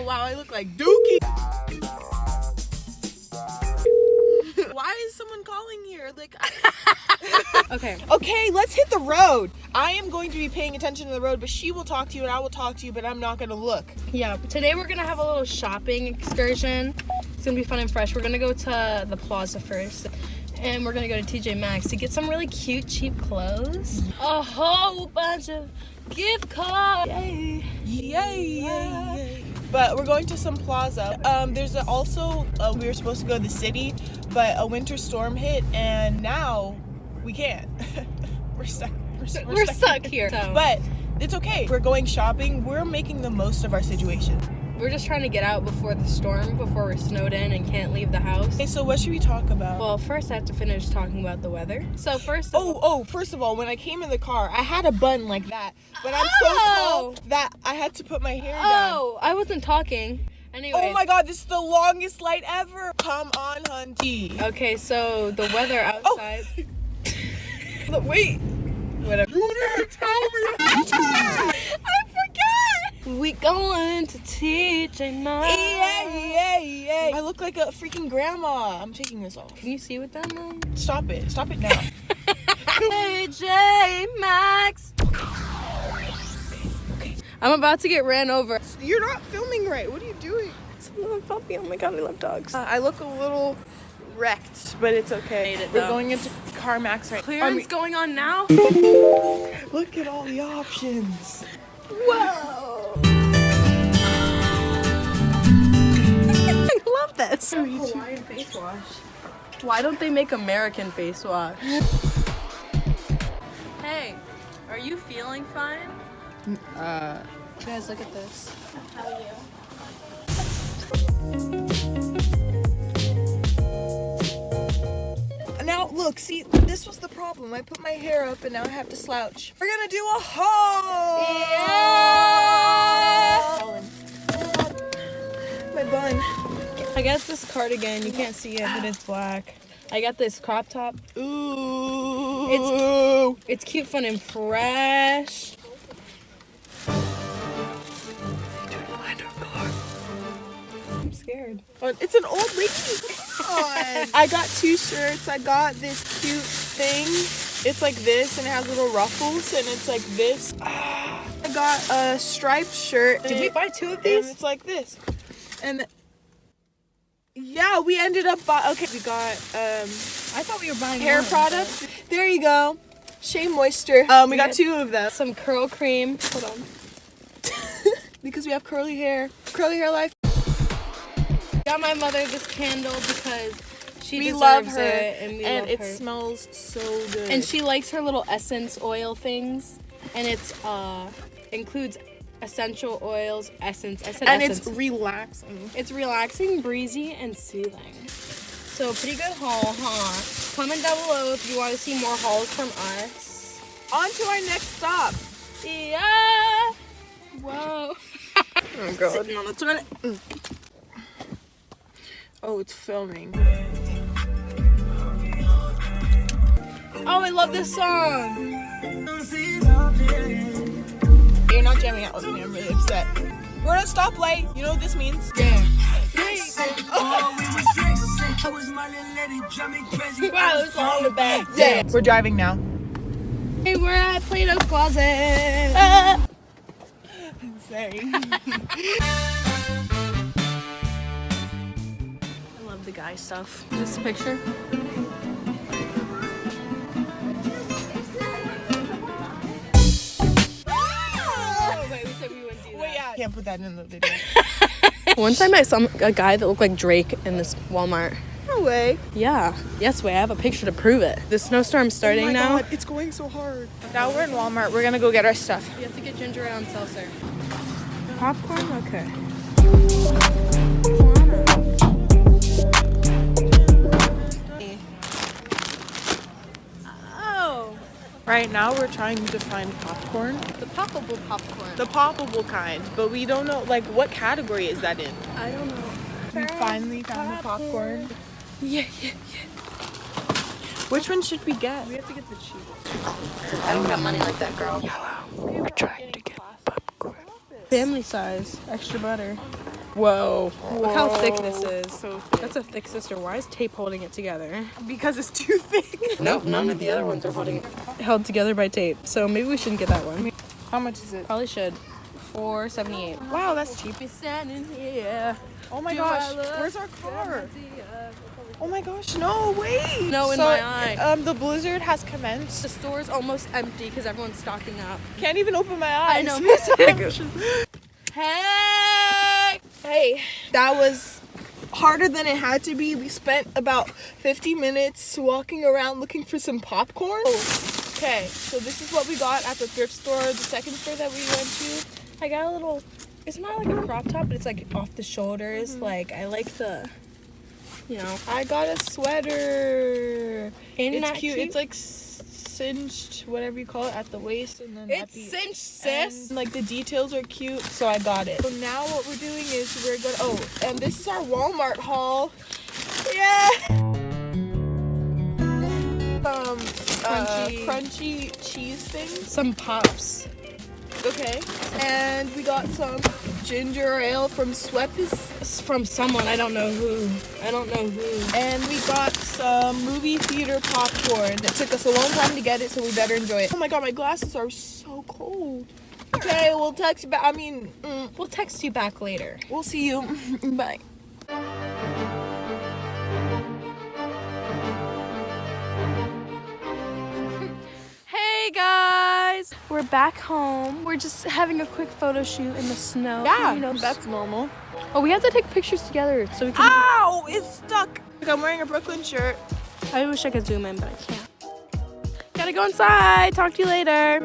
wow, I look like Dookie. Why is someone calling here? Like, Okay, let's hit the road. I am going to be paying attention to the road, but she will talk to you and I will talk to you, but I'm not gonna look. Yeah, but today we're gonna have a little shopping excursion. It's gonna be fun and fresh. We're gonna go to the plaza first, and we're gonna go to TJ Maxx to get some really cute, cheap clothes. A whole bunch of gift cards. Yay! Yay! But we're going to some plaza. There's also, we were supposed to go to the city, but a winter storm hit, and now we can't. We're stuck. We're stuck here. So. But it's okay. We're going shopping. We're making the most of our situation. We're just trying to get out before the storm, before we're snowed in and can't leave the house. Okay, so what should we talk about? Well, first I have to finish talking about the weather. So first of all, when I came in the car, I had a bun like that. But I'm so tall that I had to put my hair down. Oh, I wasn't talking. Anyways. Oh my god, this is the longest light ever. Come on, hunty. Okay, so the weather outside. Oh. Wait. Whatever. You didn't tell me. I forgot. We going to TJ Maxx. Yeah. I look like a freaking grandma. I'm taking this off. Can you see with that, Mom? Stop it now. TJ Maxx. Okay. I'm about to get ran over. You're not filming right. What are you doing? It's a little puppy. Oh my god, I love dogs. I look a little wrecked, but it's okay. We're going into CarMax right now. Clearance going on now? Look at all the options. Whoa! I love this. Hawaiian face wash. Why don't they make American face wash? Hey, are you feeling fine? Guys, look at this. How are you? Now, look, see, this was the problem. I put my hair up and now I have to slouch. We're gonna do a haul! Yeah! My bun. I got this cardigan. You can't see it, but it's black. I got this crop top. Ooh! It's cute, fun, and fresh. I'm scared. Oh, it's an old lady. I got 2 shirts. I got this cute thing. It's like this and it has little ruffles and it's like this. I got a striped shirt. Did we buy 2 of these? And it's like this. And yeah, we ended up okay, we got I thought we were buying hair products. There you go. Shea Moisture. We got 2 of them. Some curl cream. Hold on. Because we have curly hair. Curly hair life. Got my mother this candle because she deserves love her it and it smells so good. And she likes her little essence oil things, and it's includes essential oils, essence. I said and essence. it's relaxing. It's relaxing, breezy, and soothing. So pretty good haul, huh? Comment down below if you want to see more hauls from us. On to our next stop. Yeah. Whoa. Oh god. Sitting on the toilet. Oh, it's filming. Oh, I love this song. You're not jamming out with me. I'm really upset. We're at a stoplight. You know what this means? Yeah. Wow, it's all the back. Yeah. We're driving now. Hey, we're at Plato's Closet. Sorry. I love the guy stuff. This picture. Wait, we said we wouldn't do that. Wait, yeah. Can't put that in the video. One time I saw a guy that looked like Drake in this Walmart. No way. Yeah. Yes, way. I have a picture to prove it. The snowstorm's starting now. God, it's going so hard. Now we're in Walmart. We're gonna go get our stuff. You have to get ginger ale and seltzer. Popcorn? Okay. Oh. Right now we're trying to find popcorn. The poppable popcorn. The poppable kind. But we don't know, like, what category is that in? I don't know. We finally found the popcorn. Yeah. Which one should we get? We have to get the cheapest. I don't got money like that, girl. We're trying to get popcorn. Family size, extra butter. Whoa. Look how thick this is. So thick. That's a thick sister. Why is tape holding it together? Because it's too thick. Nope, none of the other ones are held together by tape. So maybe we shouldn't get that one. How much is it? Probably should. $4.78. Wow, that's cheap. Standing here. Oh my gosh, where's our car? Oh my gosh, no, wait. No, in my eye. The blizzard has commenced. The store's almost empty because everyone's stocking up. Can't even open my eyes. I know. Hey! Hey, that was harder than it had to be. We spent about 50 minutes walking around looking for some popcorn. Okay, so this is what we got at the thrift store, the second store that we went to. I got a little, it's not like a crop top, but it's like off the shoulders. Like, I like the, you know. I got a sweater. It's cute. Cute. It's like cinched, whatever you call it, at the waist, and then It's cinched, sis. and, like the details are cute, so I got it. So now what we're doing is we're gonna. Oh, and this is our Walmart haul. Yeah. Crunchy cheese things. Some pops. Okay. And we got some ginger ale from Sweppes. From someone, I don't know who. And we got some movie theater popcorn. It took us a long time to get it, so we better enjoy it. Oh my god, my glasses are so cold. Okay, we'll text you back. We'll text you back later. We'll see you. Bye. Hey guys, we're back home. We're just having a quick photo shoot in the snow. Yeah, You know, that's normal. Oh, we have to take pictures together so we can. Ow! It's stuck. I'm wearing a Brooklyn shirt. I wish I could zoom in, but I can't. Gotta go inside. Talk to you later.